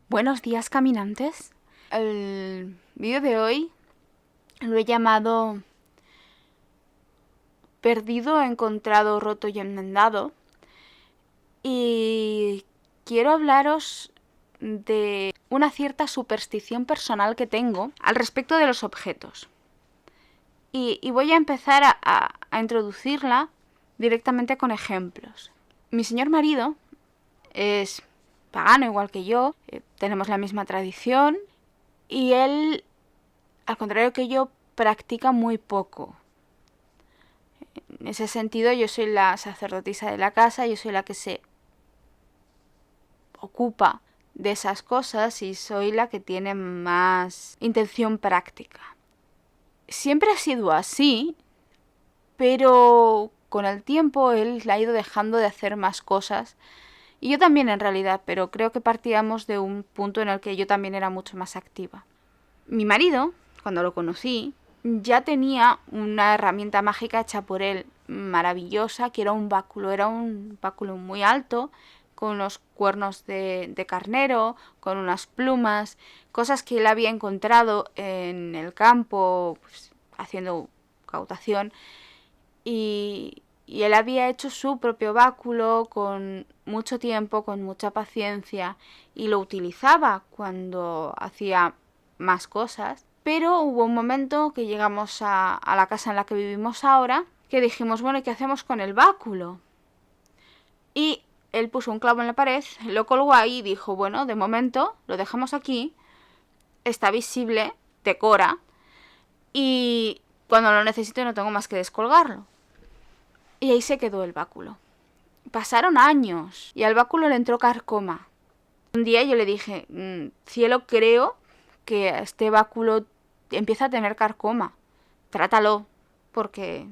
Buenos días, caminantes. El vídeo de hoy lo he llamado Perdido, encontrado, roto y enmendado. Y quiero hablaros de una cierta superstición personal que tengo al respecto de los objetos. Y voy a empezar a introducirla directamente con ejemplos. Mi señor marido es pagano igual que yo, tenemos la misma tradición y él, al contrario que yo, practica muy poco. En ese sentido, yo soy la sacerdotisa de la casa, yo soy la que se ocupa de esas cosas y soy la que tiene más intención práctica. Siempre ha sido así, pero con el tiempo él ha ido dejando de hacer más cosas. Y yo también en realidad, pero creo que partíamos de un punto en el que yo también era mucho más activa. Mi marido, cuando lo conocí, ya tenía una herramienta mágica hecha por él, maravillosa, que era un báculo muy alto, con unos cuernos de carnero, con unas plumas, cosas que él había encontrado en el campo, pues, haciendo cautación, y él había hecho su propio báculo con mucho tiempo, con mucha paciencia, y lo utilizaba cuando hacía más cosas. Pero hubo un momento que llegamos a la casa en la que vivimos ahora, que dijimos, bueno, ¿y qué hacemos con el báculo? Y él puso un clavo en la pared, lo colgó ahí y dijo, bueno, de momento lo dejamos aquí, está visible, decora, y cuando lo necesito no tengo más que descolgarlo. Y ahí se quedó el báculo. Pasaron años y al báculo le entró carcoma. Un día yo le dije, cielo, creo que este báculo empieza a tener carcoma. Trátalo, porque,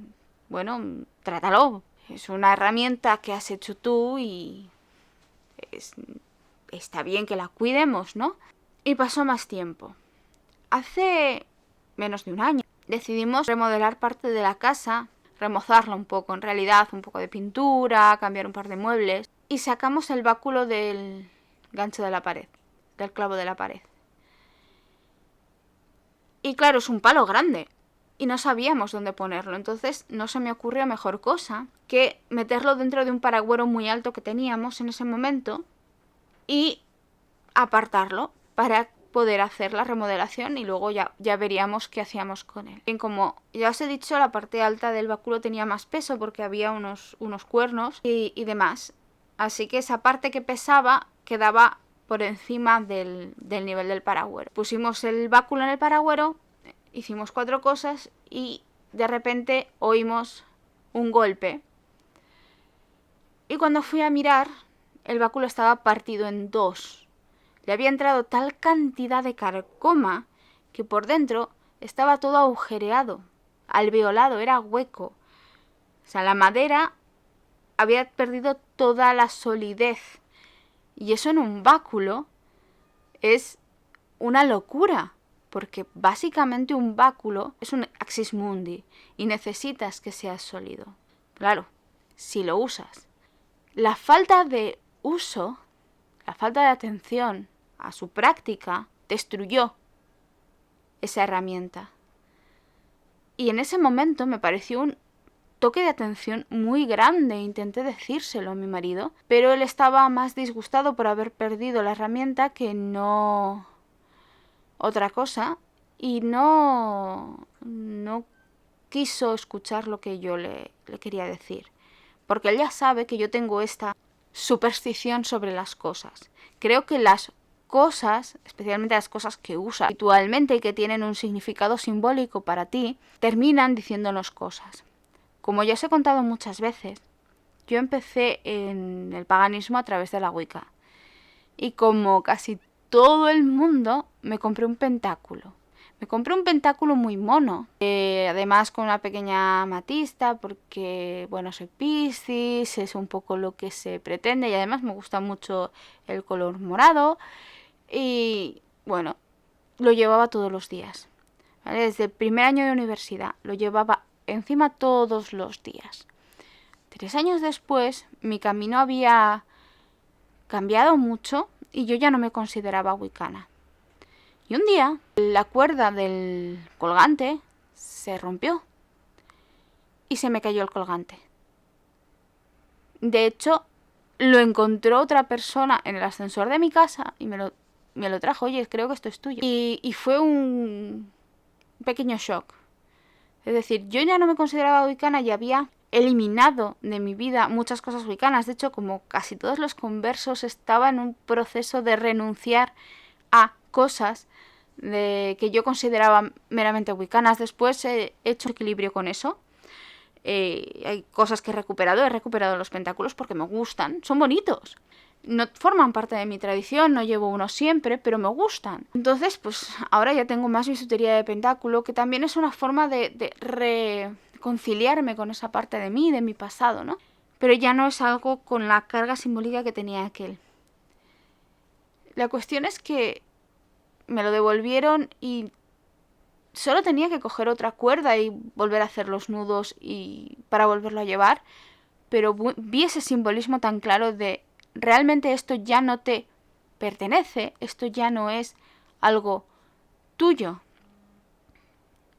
bueno, trátalo. Es una herramienta que has hecho tú y está bien que la cuidemos, ¿no? Y pasó más tiempo. Hace menos de un año decidimos remodelar parte de la casa, remozarla un poco, en realidad, un poco de pintura, cambiar un par de muebles, y sacamos el báculo del gancho de la pared, del clavo de la pared. Y claro, es un palo grande y no sabíamos dónde ponerlo, entonces no se me ocurrió mejor cosa que meterlo dentro de un paragüero muy alto que teníamos en ese momento y apartarlo para poder hacer la remodelación y luego ya veríamos qué hacíamos con él. Bien, como ya os he dicho, la parte alta del báculo tenía más peso porque había unos cuernos y demás, así que esa parte que pesaba quedaba por encima del nivel del paragüero. Pusimos el báculo en el paragüero, hicimos 4 cosas y de repente oímos un golpe. Y cuando fui a mirar, el báculo estaba partido en 2. Le había entrado tal cantidad de carcoma que por dentro estaba todo agujereado, alveolado, era hueco. O sea, la madera había perdido toda la solidez. Y eso en un báculo es una locura, porque básicamente un báculo es un axis mundi y necesitas que sea sólido. Claro, si lo usas. La falta de uso, la falta de atención a su práctica, destruyó esa herramienta. Y en ese momento me pareció un toque de atención muy grande. Intenté decírselo a mi marido, pero él estaba más disgustado por haber perdido la herramienta que no otra cosa, y no quiso escuchar lo que yo le quería decir, porque él ya sabe que yo tengo esta superstición sobre las cosas. Creo que las cosas, especialmente las cosas que usas habitualmente y que tienen un significado simbólico para ti, terminan diciéndonos cosas. Como ya os he contado muchas veces, yo empecé en el paganismo a través de la Wicca. Y como casi todo el mundo, me compré un pentáculo. Me compré un pentáculo muy mono, además con una pequeña amatista, porque, bueno, soy Piscis, es un poco lo que se pretende y además me gusta mucho el color morado. Y, bueno, lo llevaba todos los días, ¿vale? Desde el primer año de universidad lo llevaba encima todos los días. 3 años después, mi camino había cambiado mucho y yo ya no me consideraba wicana. Y un día la cuerda del colgante se rompió y se me cayó el colgante. De hecho, lo encontró otra persona en el ascensor de mi casa y me lo trajo. Oye, creo que esto es tuyo. Y fue un pequeño shock. Es decir, yo ya no me consideraba wicana y había eliminado de mi vida muchas cosas wicanas. De hecho, como casi todos los conversos, estaba en un proceso de renunciar a cosas que yo consideraba meramente wicanas. Después he hecho equilibrio con eso. Hay cosas que he recuperado los pentáculos porque me gustan, son bonitos. No forman parte de mi tradición, no llevo uno siempre, pero me gustan. Entonces, pues ahora ya tengo más bisutería de pentáculo, que también es una forma de reconciliarme con esa parte de mí, de mi pasado, ¿no? Pero ya no es algo con la carga simbólica que tenía aquel. La cuestión es que me lo devolvieron y solo tenía que coger otra cuerda y volver a hacer los nudos para volverlo a llevar, pero vi ese simbolismo tan claro de realmente esto ya no te pertenece, esto ya no es algo tuyo.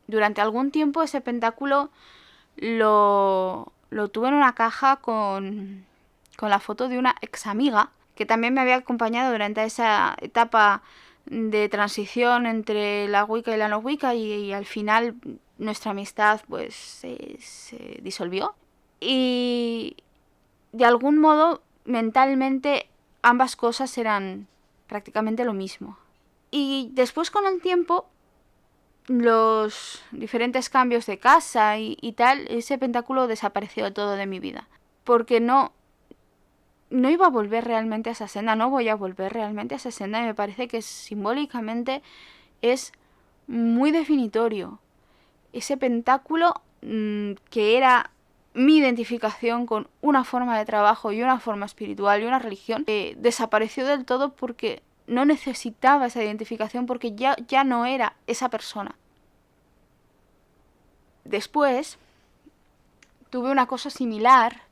Durante algún tiempo ese pentáculo lo tuve en una caja con la foto de una ex amiga que también me había acompañado durante esa etapa de transición entre la wicca y la no wicca, y al final nuestra amistad pues se disolvió. Y de algún modo mentalmente ambas cosas eran prácticamente lo mismo. Y después, con el tiempo, los diferentes cambios de casa y tal, ese pentáculo desapareció todo de mi vida. Porque no iba a volver realmente a esa senda, no voy a volver realmente a esa senda, y me parece que simbólicamente es muy definitorio. Ese pentáculo que era mi identificación con una forma de trabajo y una forma espiritual y una religión, desapareció del todo porque no necesitaba esa identificación, porque ya no era esa persona. Después tuve una cosa similar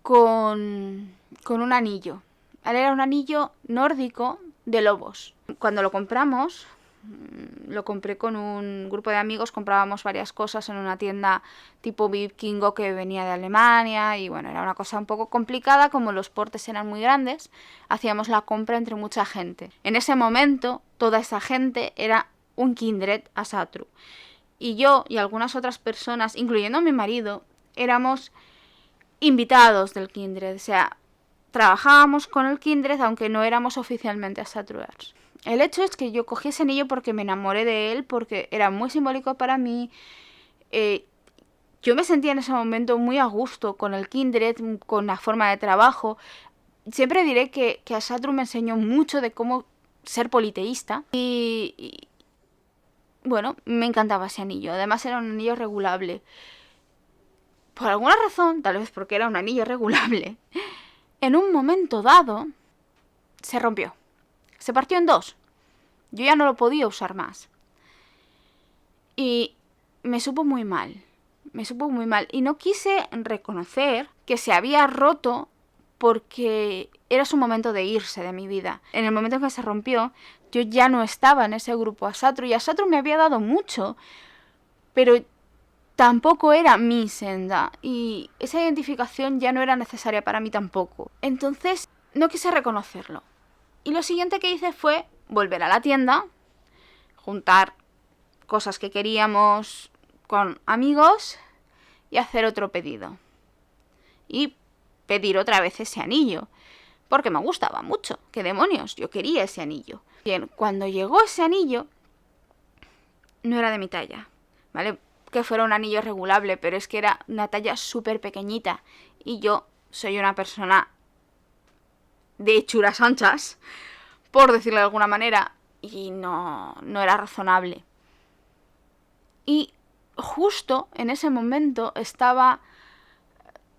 con un anillo. Era un anillo nórdico de lobos. Cuando lo compramos, lo compré con un grupo de amigos, comprábamos varias cosas en una tienda tipo vikingo que venía de Alemania, y bueno, era una cosa un poco complicada, como los portes eran muy grandes, hacíamos la compra entre mucha gente. En ese momento, toda esa gente era un kindred asatru. Y yo y algunas otras personas, incluyendo a mi marido, éramos invitados del kindred, o sea, trabajábamos con el kindred aunque no éramos oficialmente asatruers. El hecho es que yo cogí ese anillo porque me enamoré de él, porque era muy simbólico para mí. Yo me sentía en ese momento muy a gusto con el kindred, con la forma de trabajo. Siempre diré que Asatru me enseñó mucho de cómo ser politeísta, y bueno, me encantaba ese anillo. Además era un anillo regulable. Por alguna razón, tal vez porque era un anillo regulable, en un momento dado se rompió. Se partió en dos. Yo ya no lo podía usar más. Y me supo muy mal. Me supo muy mal. Y no quise reconocer que se había roto porque era su momento de irse de mi vida. En el momento en que se rompió, yo ya no estaba en ese grupo Asatru. Y Asatru me había dado mucho, pero tampoco era mi senda. Y esa identificación ya no era necesaria para mí tampoco. Entonces, no quise reconocerlo. Y lo siguiente que hice fue volver a la tienda, juntar cosas que queríamos con amigos y hacer otro pedido. Y pedir otra vez ese anillo, porque me gustaba mucho. ¿Qué demonios? Yo quería ese anillo. Bien, cuando llegó ese anillo, no era de mi talla, ¿vale? Que fuera un anillo regulable, pero es que era una talla súper pequeñita. Y yo soy una persona de hechuras anchas, por decirlo de alguna manera, y no era razonable. Y justo en ese momento estaba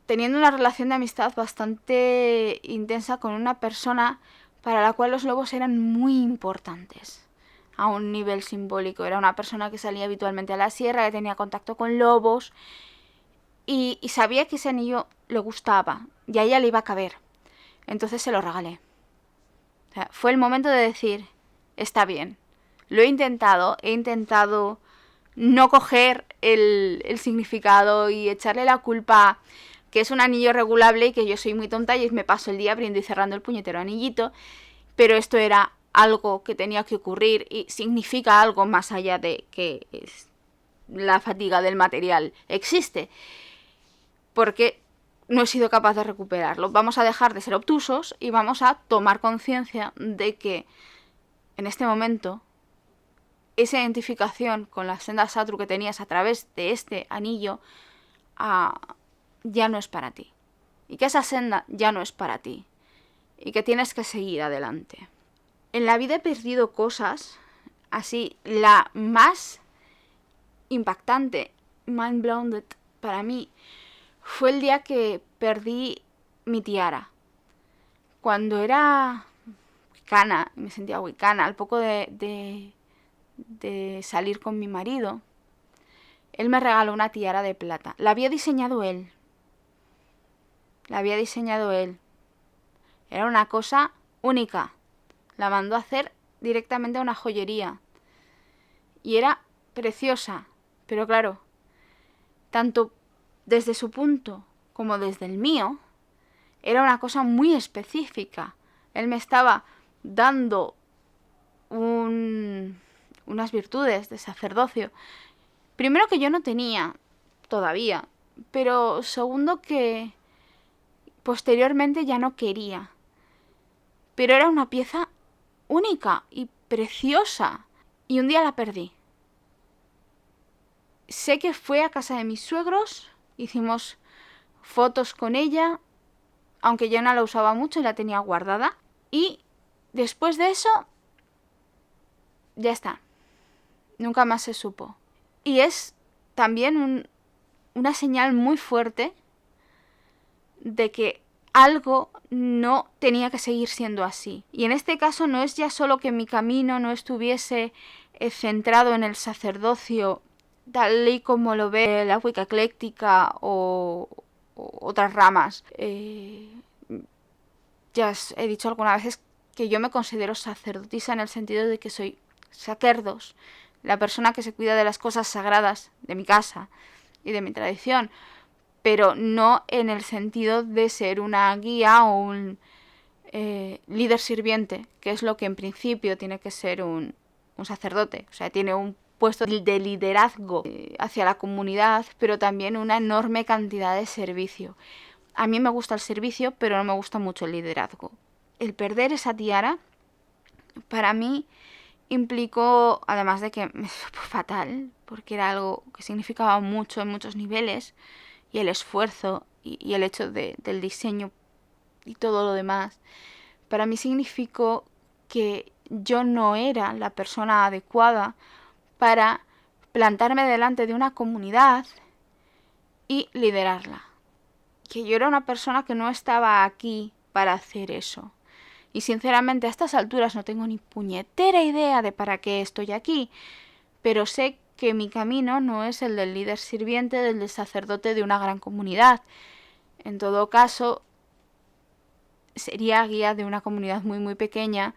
teniendo una relación de amistad bastante intensa con una persona para la cual los lobos eran muy importantes a un nivel simbólico. Era una persona que salía habitualmente a la sierra, que tenía contacto con lobos, y sabía que ese anillo le gustaba y a ella le iba a caber. Entonces se lo regalé. sea, fue el momento de decir, está bien, lo he intentado no coger el significado y echarle la culpa que es un anillo regulable y que yo soy muy tonta y me paso el día abriendo y cerrando el puñetero anillito, pero esto era algo que tenía que ocurrir y significa algo más allá de que es la fatiga del material existe, porque no he sido capaz de recuperarlo. Vamos a dejar de ser obtusos y vamos a tomar conciencia de que en este momento esa identificación con la senda Satru que tenías a través de este anillo ya no es para ti. Y que esa senda ya no es para ti. Y que tienes que seguir adelante. En la vida he perdido cosas así. La más impactante, mind-blown para mí, fue el día que perdí mi tiara. Cuando era wicana, me sentía wicana, al poco de salir con mi marido, él me regaló una tiara de plata. La había diseñado él. Era una cosa única. La mandó a hacer directamente a una joyería. Y era preciosa. Pero claro, tanto desde su punto como desde el mío, era una cosa muy específica. Él me estaba dando unas virtudes de sacerdocio. Primero, que yo no tenía todavía, pero segundo, que posteriormente ya no quería. Pero era una pieza única y preciosa. Y un día la perdí. Sé que fue a casa de mis suegros, hicimos fotos con ella, aunque yo no la usaba mucho y la tenía guardada. Y después de eso, ya está. Nunca más se supo. Y es también una señal muy fuerte de que algo no tenía que seguir siendo así. Y en este caso no es ya solo que mi camino no estuviese centrado en el sacerdocio tal y como lo ve la Wicca ecléctica o otras ramas. Ya os he dicho algunas veces que yo me considero sacerdotisa en el sentido de que soy sacerdos, la persona que se cuida de las cosas sagradas de mi casa y de mi tradición, pero no en el sentido de ser una guía o un líder sirviente, que es lo que en principio tiene que ser un sacerdote. O sea, tiene un puesto de liderazgo hacia la comunidad, pero también una enorme cantidad de servicio. A mí me gusta el servicio, pero no me gusta mucho el liderazgo. El perder esa tiara, para mí, implicó, además de que me fue fatal, porque era algo que significaba mucho en muchos niveles, y el esfuerzo y el hecho del diseño y todo lo demás, para mí significó que yo no era la persona adecuada para plantarme delante de una comunidad y liderarla. Que yo era una persona que no estaba aquí para hacer eso. Y sinceramente a estas alturas no tengo ni puñetera idea de para qué estoy aquí, pero sé que mi camino no es el del líder sirviente, del sacerdote de una gran comunidad. En todo caso, sería guía de una comunidad muy muy pequeña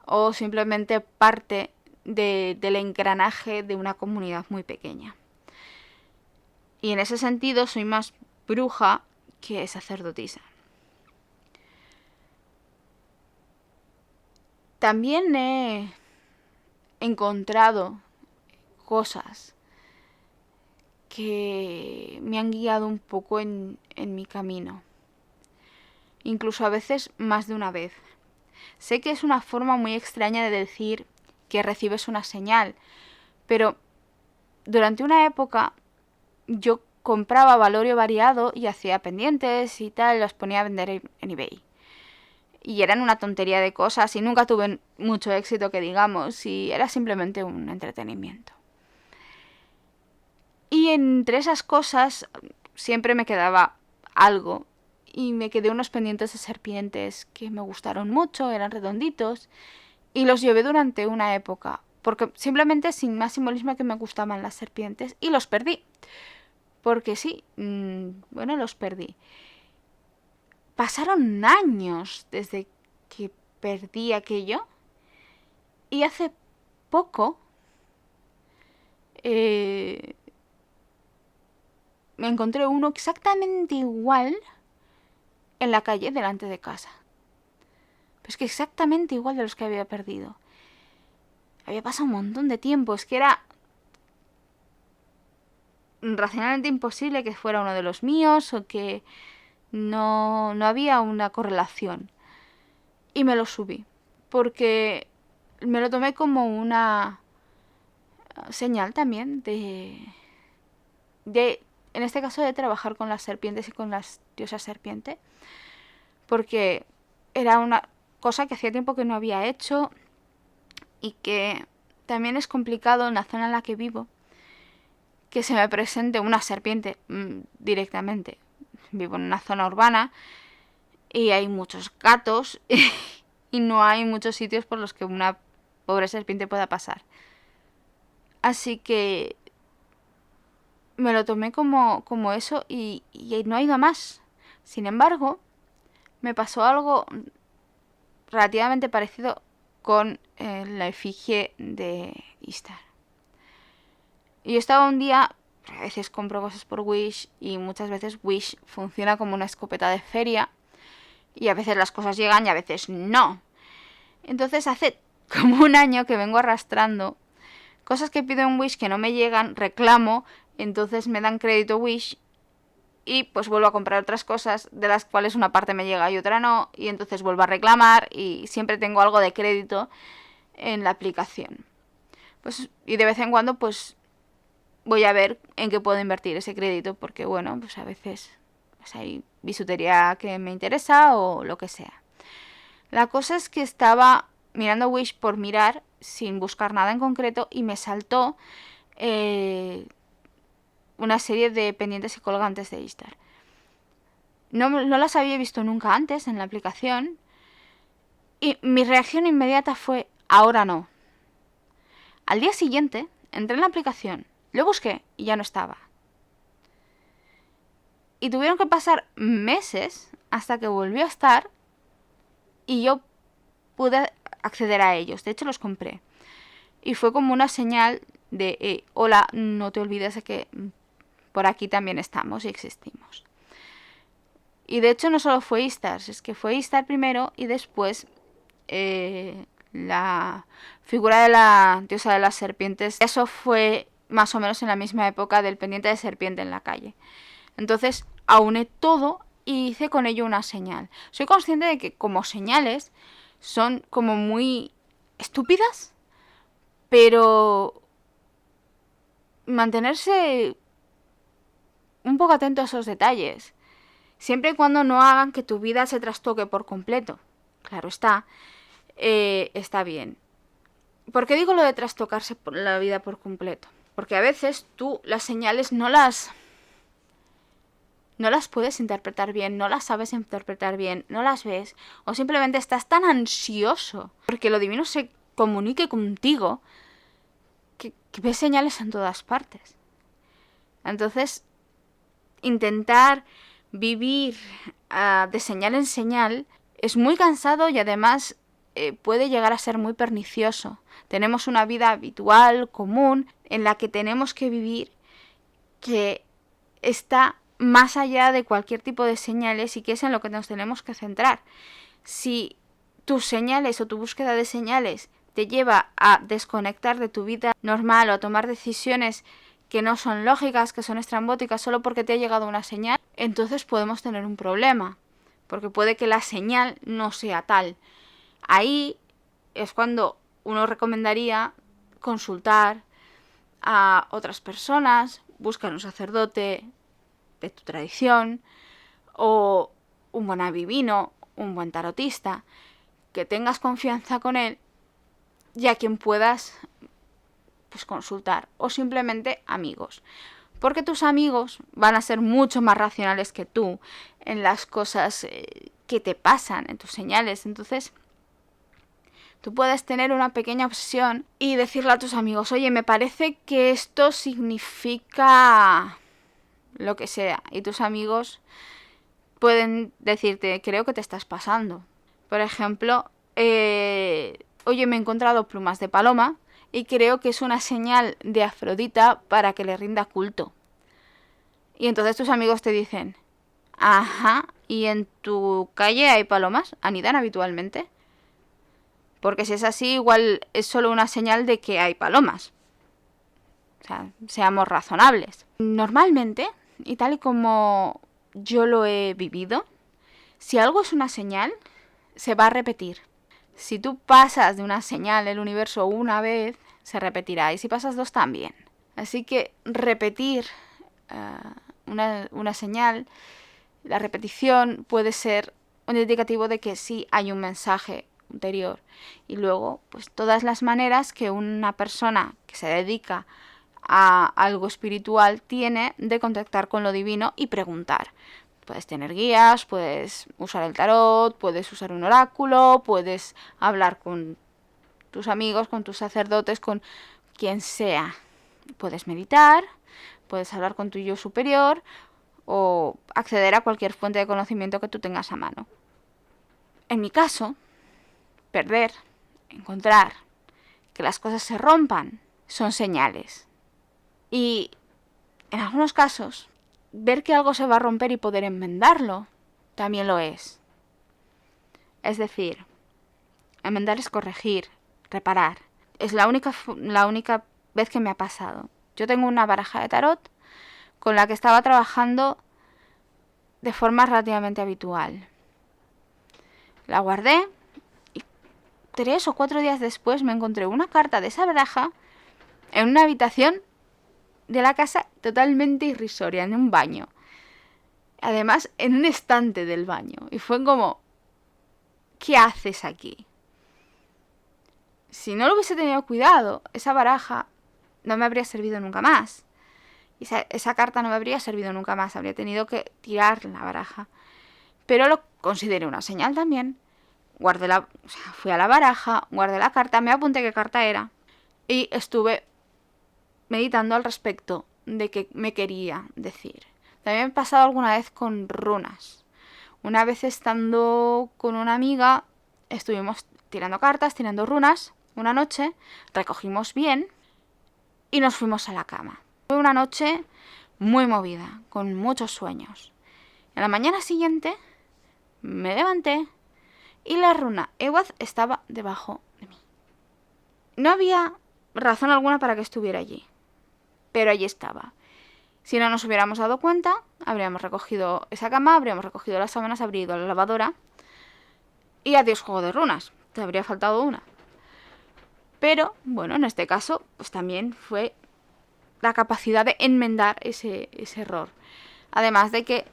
o simplemente parte del engranaje de una comunidad muy pequeña. Y en ese sentido soy más bruja que sacerdotisa. También he encontrado cosas que me han guiado un poco en mi camino. Incluso a veces más de una vez. Sé que es una forma muy extraña de decir que recibes una señal, pero durante una época yo compraba valorio variado y hacía pendientes y tal, los ponía a vender en eBay. Y eran una tontería de cosas y nunca tuve mucho éxito, que digamos, y era simplemente un entretenimiento. Y entre esas cosas siempre me quedaba algo. Y me quedé unos pendientes de serpientes que me gustaron mucho, eran redonditos. Y los llevé durante una época. Porque simplemente sin más simbolismo que me gustaban las serpientes. Y los perdí. Porque sí, los perdí. Pasaron años desde que perdí aquello. Y hace poco me encontré uno exactamente igual en la calle delante de casa. Pues que exactamente igual de los que había perdido. Había pasado un montón de tiempo. Es que era racionalmente imposible que fuera uno de los míos o que no había una correlación. Y me lo subí. Porque me lo tomé como una señal también de en este caso de trabajar con las serpientes y con las diosas serpiente, porque era una cosa que hacía tiempo que no había hecho y que también es complicado en la zona en la que vivo que se me presente una serpiente directamente. Vivo en una zona urbana y hay muchos gatos y no hay muchos sitios por los que una pobre serpiente pueda pasar. Así que me lo tomé como eso y no ha ido a más. Sin embargo, me pasó algo relativamente parecido con la efigie de Ishtar. Y yo estaba un día, a veces compro cosas por Wish y muchas veces Wish funciona como una escopeta de feria y a veces las cosas llegan y a veces no. Entonces hace como un año que vengo arrastrando cosas que pido en Wish que no me llegan, reclamo, entonces me dan crédito Wish y pues vuelvo a comprar otras cosas de las cuales una parte me llega y otra no, y entonces vuelvo a reclamar y siempre tengo algo de crédito en la aplicación. Pues, y de vez en cuando pues voy a ver en qué puedo invertir ese crédito, porque bueno, pues a veces pues hay bisutería que me interesa o lo que sea. La cosa es que estaba mirando Wish por mirar, sin buscar nada en concreto, y me saltó una serie de pendientes y colgantes de Ishtar. No las había visto nunca antes en la aplicación y mi reacción inmediata fue, ahora no. Al día siguiente entré en la aplicación, lo busqué y ya no estaba. Y tuvieron que pasar meses hasta que volvió a estar y yo pude acceder a ellos. De hecho, los compré. Y fue como una señal de, hola, no te olvides de que por aquí también estamos y existimos. Y de hecho no solo fue Ishtar, es que fue Ishtar primero y después la figura de la diosa de las serpientes. Eso fue más o menos en la misma época del pendiente de serpiente en la calle. Entonces auné todo y hice con ello una señal. Soy consciente de que como señales son como muy estúpidas, pero mantenerse un poco atento a esos detalles, siempre y cuando no hagan que tu vida se trastoque por completo. Claro está, está bien. ¿Por qué digo lo de trastocarse la vida por completo? Porque a veces tú las señales no las puedes interpretar bien, no las sabes interpretar bien, no las ves, o simplemente estás tan ansioso porque lo divino se comunique contigo que ves señales en todas partes. Entonces, intentar vivir de señal en señal es muy cansado y además puede llegar a ser muy pernicioso. Tenemos una vida habitual, común, en la que tenemos que vivir, que está más allá de cualquier tipo de señales y que es en lo que nos tenemos que centrar. Si tus señales o tu búsqueda de señales te lleva a desconectar de tu vida normal o a tomar decisiones que no son lógicas, que son estrambóticas solo porque te ha llegado una señal, entonces podemos tener un problema, porque puede que la señal no sea tal. Ahí es cuando uno recomendaría consultar a otras personas, buscar un sacerdote de tu tradición o un buen adivino, un buen tarotista, que tengas confianza con él y a quien puedas pues consultar, o simplemente amigos, porque tus amigos van a ser mucho más racionales que tú en las cosas que te pasan, en tus señales. Entonces tú puedes tener una pequeña obsesión y decirle a tus amigos, oye, me parece que esto significa lo que sea, y tus amigos pueden decirte, creo que te estás pasando. Por ejemplo, oye, me he encontrado plumas de paloma y creo que es una señal de Afrodita para que le rinda culto. Y entonces tus amigos te dicen, ajá, ¿y en tu calle hay palomas? ¿Anidan habitualmente? Porque si es así, igual es solo una señal de que hay palomas. O sea, seamos razonables. Normalmente, y tal y como yo lo he vivido, si algo es una señal, se va a repetir. Si tú pasas de una señal el universo una vez, se repetirá. Y si pasas dos, también. Así que repetir una señal, la repetición puede ser un indicativo de que sí hay un mensaje ulterior. Y luego, pues todas las maneras que una persona que se dedica a algo espiritual tiene de contactar con lo divino y preguntar. Puedes tener guías, puedes usar el tarot, puedes usar un oráculo, puedes hablar con tus amigos, con tus sacerdotes, con quien sea. Puedes meditar, puedes hablar con tu yo superior o acceder a cualquier fuente de conocimiento que tú tengas a mano. En mi caso, perder, encontrar, que las cosas se rompan, son señales. Y en algunos casos, ver que algo se va a romper y poder enmendarlo, también lo es. Es decir, enmendar es corregir, reparar. Es la única vez que me ha pasado. Yo tengo una baraja de tarot con la que estaba trabajando de forma relativamente habitual. La guardé y 3 o 4 días después me encontré una carta de esa baraja en una habitación de la casa totalmente irrisoria, en un baño. Además, en un estante del baño. Y fue como, ¿qué haces aquí? Si no lo hubiese tenido cuidado, esa baraja no me habría servido nunca más. Y esa carta no me habría servido nunca más. Habría tenido que tirar la baraja. Pero lo consideré una señal también. Fui a la baraja, guardé la carta, me apunté qué carta era. Y estuve meditando al respecto de qué me quería decir. También me ha pasado alguna vez con runas. Una vez estando con una amiga, estuvimos tirando cartas, tirando runas. Una noche recogimos bien y nos fuimos a la cama. Fue una noche muy movida, con muchos sueños. En la mañana siguiente me levanté y la runa Ewaz estaba debajo de mí. No había razón alguna para que estuviera allí, pero allí estaba. Si no nos hubiéramos dado cuenta, habríamos recogido esa cama, habríamos recogido las sábanas, habría ido a la lavadora y adiós juego de runas. Te habría faltado una. Pero, bueno, en este caso, pues también fue la capacidad de enmendar ese error. Además de que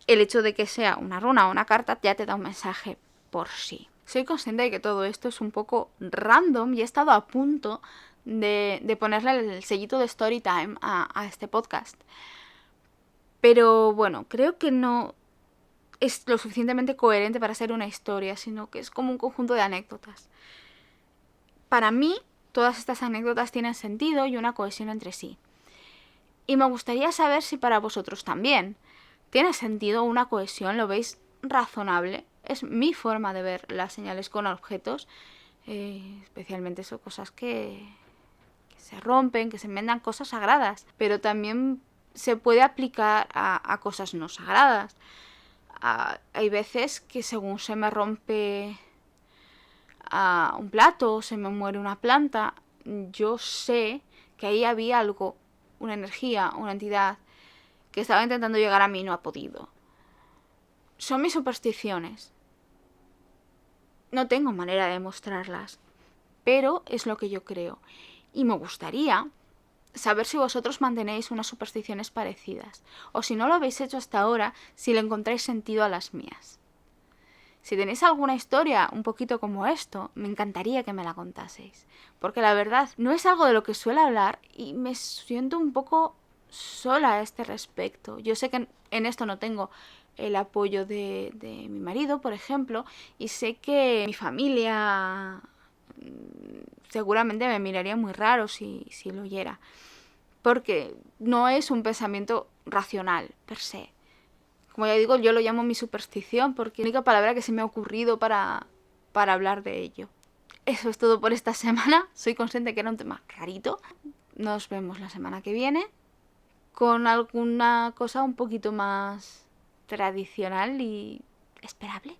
el hecho de que sea una runa o una carta ya te da un mensaje por sí. Soy consciente de que todo esto es un poco random y he estado a punto de ponerle el sellito de story time a este podcast. Pero bueno, creo que no es lo suficientemente coherente para ser una historia, sino que es como un conjunto de anécdotas. Para mí, todas estas anécdotas tienen sentido y una cohesión entre sí. Y me gustaría saber si para vosotros también tiene sentido una cohesión, lo veis razonable. Es mi forma de ver las señales con objetos, especialmente son cosas que se rompen, que se enmendan, cosas sagradas, pero también se puede aplicar a cosas no sagradas. Hay veces que según se me rompe un plato o se me muere una planta, yo sé que ahí había algo, una energía, una entidad que estaba intentando llegar a mí y no ha podido. Son mis supersticiones. No tengo manera de demostrarlas, pero es lo que yo creo. Y me gustaría saber si vosotros mantenéis unas supersticiones parecidas, o si no lo habéis hecho hasta ahora, si le encontráis sentido a las mías. Si tenéis alguna historia un poquito como esto, me encantaría que me la contaseis, porque la verdad no es algo de lo que suelo hablar y me siento un poco sola a este respecto. Yo sé que en esto no tengo el apoyo de mi marido, por ejemplo, y sé que mi familia seguramente me miraría muy raro si lo oyera, porque no es un pensamiento racional per se. Como ya digo, yo lo llamo mi superstición porque es la única palabra que se me ha ocurrido para para hablar de ello. Eso es todo por esta semana. Soy consciente que era un tema rarito. Nos vemos la semana que viene con alguna cosa un poquito más tradicional y esperable.